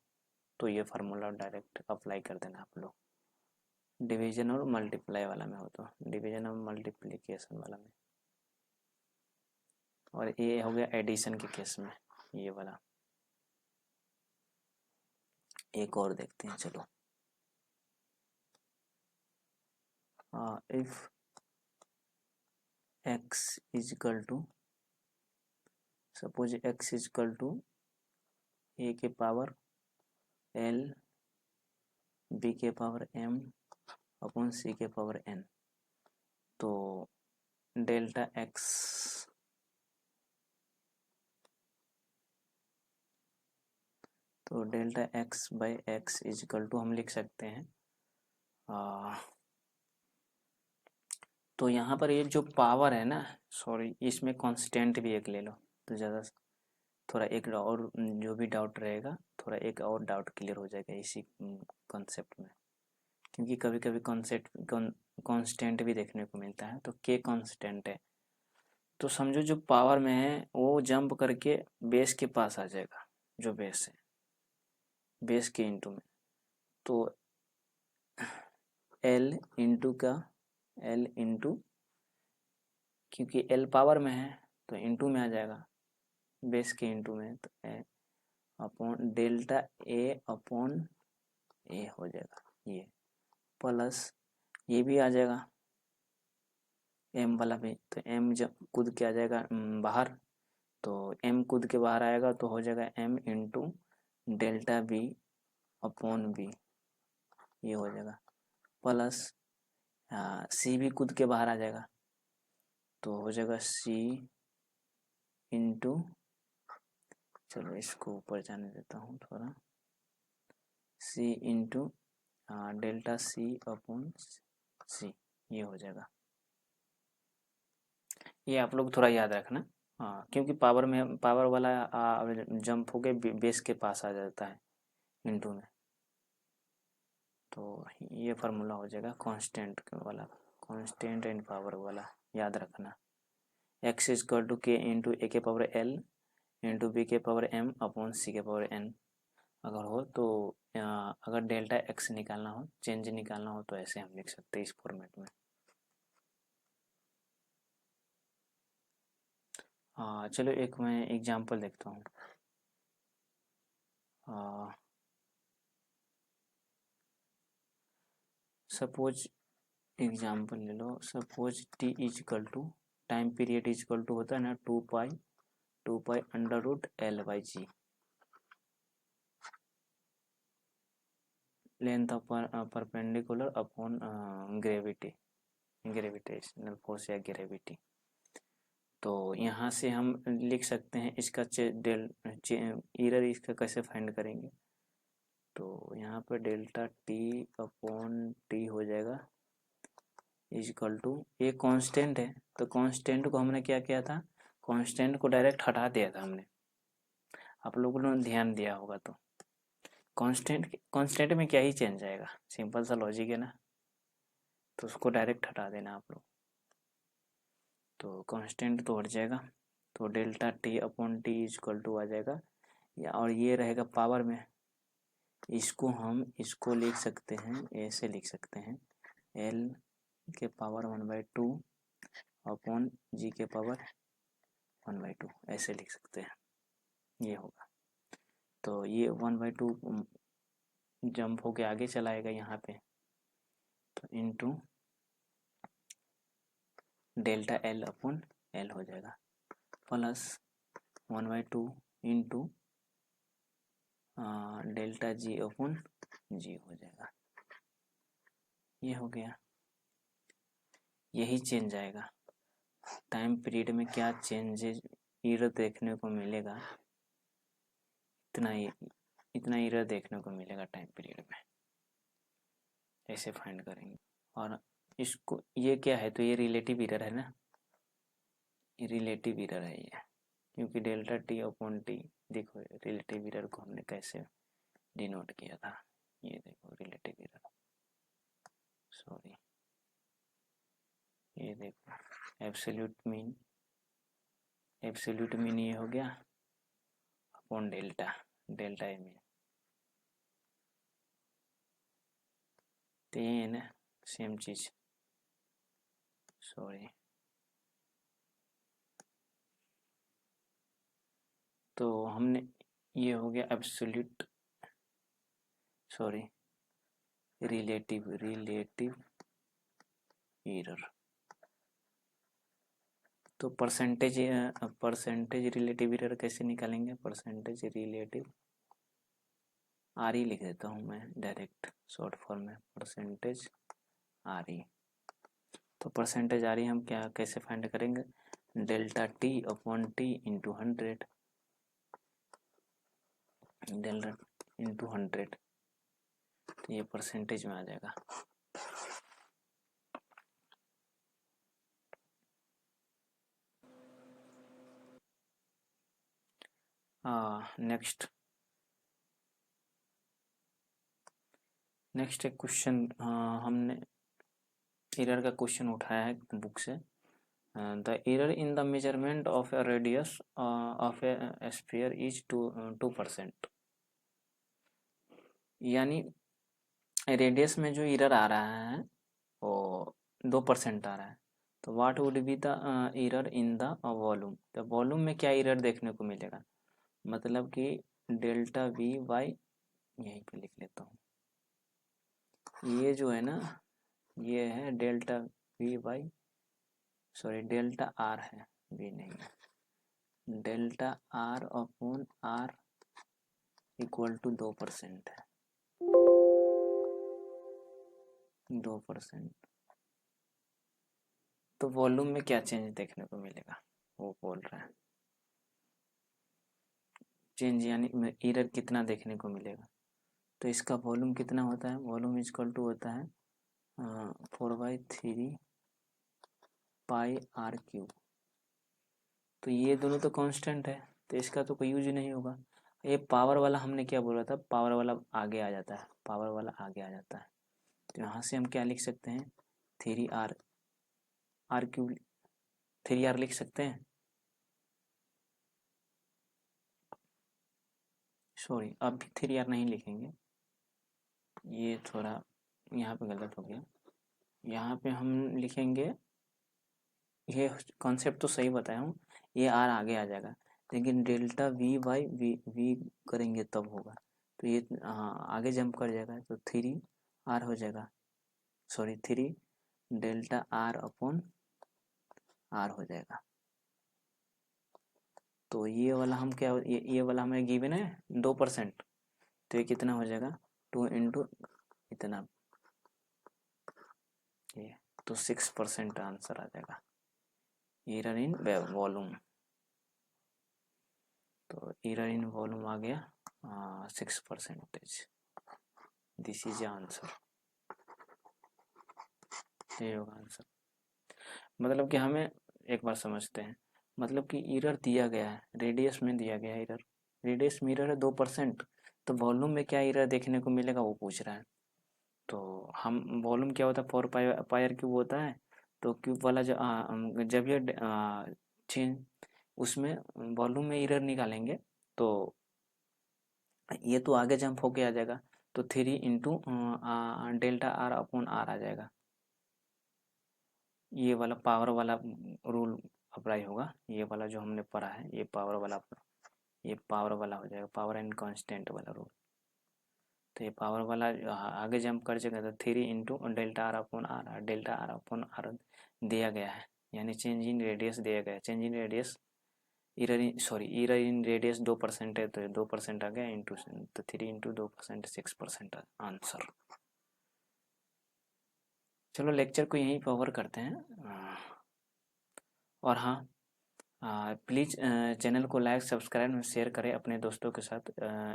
तो ये फार्मूला डायरेक्ट अप्लाई कर देना आप लोग, डिवीजन और मल्टीप्लाई वाला में हो तो डिवीजन और मल्टीप्लिकेशन वाला में, और ये हो गया एडिशन के केस में ये वाला। एक और देखते हैं, चलो। If x is equal to, suppose x is equal to a के पावर l, b के पावर m अपॉन c के पावर n, तो डेल्टा x, तो delta x by X is equal to हम लिख सकते हैं तो यहाँ पर ये जो पावर है ना, सॉरी, इसमें कांस्टेंट भी एक ले लो तो ज़्यादा थोड़ा एक और जो भी डाउट रहेगा, थोड़ा एक और डाउट क्लियर हो जाएगा इसी कॉन्सेप्ट में। क्योंकि कभी कभी कॉन्सेप्ट कांस्टेंट भी देखने को मिलता है। तो के कांस्टेंट है, तो समझो जो पावर में है वो जंप करके बेस के पास आ जाएगा, जो बेस है बेस के इंटू में। तो एल इंटू का एल इंटू, क्योंकि एल पावर में है तो इंटू में आ जाएगा बेस के इंटू में, तो ए अपॉन डेल्टा ए अपॉन ए हो जाएगा ये, प्लस ये भी आ जाएगा एम वाला भी। तो एम जब कूद के आ जाएगा बाहर, तो एम कूद के बाहर आएगा तो हो जाएगा M into delta B upon B, ये हो जाएगा। प्लस सी भी कूद के बाहर आ जाएगा तो हो जाएगा सी इंटू, चलो इसको ऊपर जाने देता हूँ थोड़ा, सी इंटू डेल्टा सी अपॉन सी, ये हो जाएगा। ये आप लोग थोड़ा याद रखना। हाँ, क्योंकि पावर में पावर वाला जंप होके बेस के पास आ जाता है इंटू में। तो ये फार्मूला हो जाएगा कांस्टेंट वाला, कांस्टेंट एंड पावर वाला, याद रखना। एक्स इजक्वल टू के इंटू ए के पावर एल इंटू बी के पावर एम अपॉन सी के पावर एन अगर हो तो, अगर डेल्टा एक्स निकालना हो, चेंज निकालना हो, तो ऐसे हम लिख सकते हैं इस फॉर्मेट में। हाँ चलो एक मैं एग्जांपल देखता हूँ। सपोज एग्जांपल ले लो, suppose T is equal to, time period is equal to होता है ना 2 pi under root L by G, length of perpendicular upon gravitational force या ग्रेविटी। तो यहाँ से हम लिख सकते हैं इसका एरर इसका कैसे फाइंड करेंगे। तो यहाँ पर डेल्टा टी अपॉन टी हो जाएगा इजकल टू, ये कांस्टेंट है तो कांस्टेंट को हमने क्या किया था, कांस्टेंट को डायरेक्ट हटा दिया था हमने, आप लोगों ने ध्यान दिया होगा। तो कांस्टेंट में क्या ही चेंज आएगा, सिंपल सा लॉजिक है ना, तो उसको डायरेक्ट हटा देना आप लोग। तो कांस्टेंट तो हट जाएगा, तो delta T upon T is equal to आ जाएगा, या और ये रहेगा पावर में, इसको लिख सकते हैं, ऐसे लिख सकते हैं, एल के पावर 1/2 अपॉन जी के पावर 1/2, ऐसे लिख सकते हैं, ये होगा। तो ये 1/2 जंप होके आगे चलाएगा यहाँ पे, तो into delta L upon L हो जाएगा, plus 1/2 into delta G upon G हो जाएगा, ये हो गया। यही चेंज आएगा, टाइम पीरियड में क्या चेंजेस एरर देखने को मिलेगा, इतना एरर देखने को मिलेगा टाइम पीरियड में, ऐसे फाइंड करेंगे। और इसको, ये क्या है, तो ये रिलेटिव एरर है ना, ये रिलेटिव एरर है ये, क्योंकि डेल्टा टी अपॉन टी, देखो रिलेटिव एरर को हमने कैसे डिनोट किया था, ये देखो रिलेटिव एरर, सॉरी ये देखो एब्सोल्यूट मीन ये हो गया अपॉन डेल्टा ए मीन, तो ये है ना सेम चीज, सॉरी। तो हमने, ये हो गया एब्सोल्यूट, सॉरी रिलेटिव एरर। तो परसेंटेज रिलेटिव एरर कैसे निकालेंगे, परसेंटेज रिलेटिव, आर ई लिख देता हूँ मैं डायरेक्ट शॉर्ट फॉर्म में, परसेंटेज आर ई। तो परसेंटेज आर ई हम क्या कैसे फाइंड करेंगे, delta T upon T into 100, delta into 100, तो ये परसेंटेज में आ जाएगा। नेक्स्ट एक क्वेश्चन हमने एरर का क्वेश्चन उठाया है बुक से। The error in the measurement of A radius of A sphere is 2%। यानी रेडियस में जो एरर आ रहा है वो 2% आ रहा है। तो what would be the error in the volume. तो वॉल्यूम में क्या एरर देखने को मिलेगा, मतलब कि डेल्टा वी वाई, यहीं पे लिख लेता हूँ, ये जो है ना ये है delta V Y, sorry delta R है, वी नहीं है, delta R upon R equal to 2% है, 2%। तो वॉल्यूम में क्या चेंज देखने को मिलेगा वो बोल रहा है, चेंज यानी एरर कितना देखने को मिलेगा। तो इसका वॉल्यूम कितना होता है, वॉल्यूम इक्वल टू होता है 4/3 पाई आर क्यूब। तो ये दोनों तो कांस्टेंट है, तो इसका तो कोई यूज नहीं होगा। ये पावर वाला हमने क्या बोला था, पावर वाला आगे आ जाता है, पावर वाला आगे आ जाता है। तो यहाँ से हम क्या लिख सकते हैं, 3r आर क्यूब, 3r लिख सकते हैं, सॉरी अब भी 3r नहीं लिखेंगे, ये थोड़ा यहाँ पे गलत हो गया। यहाँ पे हम लिखेंगे, ये कॉन्सेप्ट तो सही बताया हूँ, ये आर आगे आ जाएगा, लेकिन डेल्टा वी बाई वी करेंगे तब होगा। तो ये हाँ आगे जंप कर जाएगा, तो 3r हो जाएगा, sorry 3 delta R upon R हो जाएगा। तो ये वाला हम क्या, ये वाला हमें गिवन है 2%, तो ये कितना हो जाएगा 2 इंटू इतना, ये तो 6% आंसर आ जाएगा, एरर इन वॉल्यूम। तो एरर इन वॉल्यूम आ गया 6%। दिस इज आंसर, ये होगा आंसर। मतलब कि हमें एक बार समझते हैं, मतलब कि एरर दिया गया है, रेडियस में दिया गया है एरर, रेडियस में एरर है 2%, तो वॉल्यूम में क्या एरर देखने को मिलेगा वो पूछ रहा है। तो हम वॉल्यूम क्या होता है 4 पाई आर क्यूब होता है, तो क्यूब वाला जो जब ये चेंज उसमें वॉल्यूम में एरर निकालेंगे तो ये तो आगे जंप होके आ जाएगा, तो 3 into delta R upon R आ जाएगा। ये वाला पावर वाला रूल अप्लाई होगा, ये वाला जो हमने पढ़ा है ये पावर वाला, ये पावर वाला हो जाएगा, पावर एंड कांस्टेंट वाला रूल। तो ये पावर वाला आगे जंप कर जाएगा, तो 3 into delta R upon R, delta R upon R दिया गया है, यानी चेंज इन रेडियस दिया गया है, change in radius error in radius 2% है, तो 2% आ गया इंटू, तो 3 इंटू 2% 6% आंसर। चलो लेक्चर को यहीं कवर करते हैं। और हाँ, प्लीज़ चैनल को लाइक सब्सक्राइब और शेयर करें अपने दोस्तों के साथ,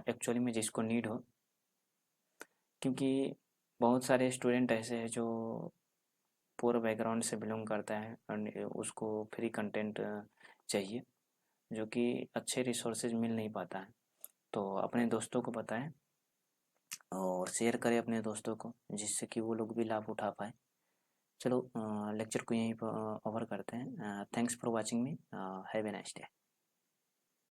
एक्चुअली में जिसको नीड हो, क्योंकि बहुत सारे स्टूडेंट ऐसे हैं जो पुअर बैकग्राउंड से बिलोंग करता है और उसको फ्री कंटेंट चाहिए, जो कि अच्छे रिसोर्सेज मिल नहीं पाता है। तो अपने दोस्तों को बताएं और शेयर करें अपने दोस्तों को, जिससे कि वो लोग भी लाभ उठा पाए। चलो लेक्चर को यहीं पर ओवर करते हैं। Thanks for watching me, have a nice day.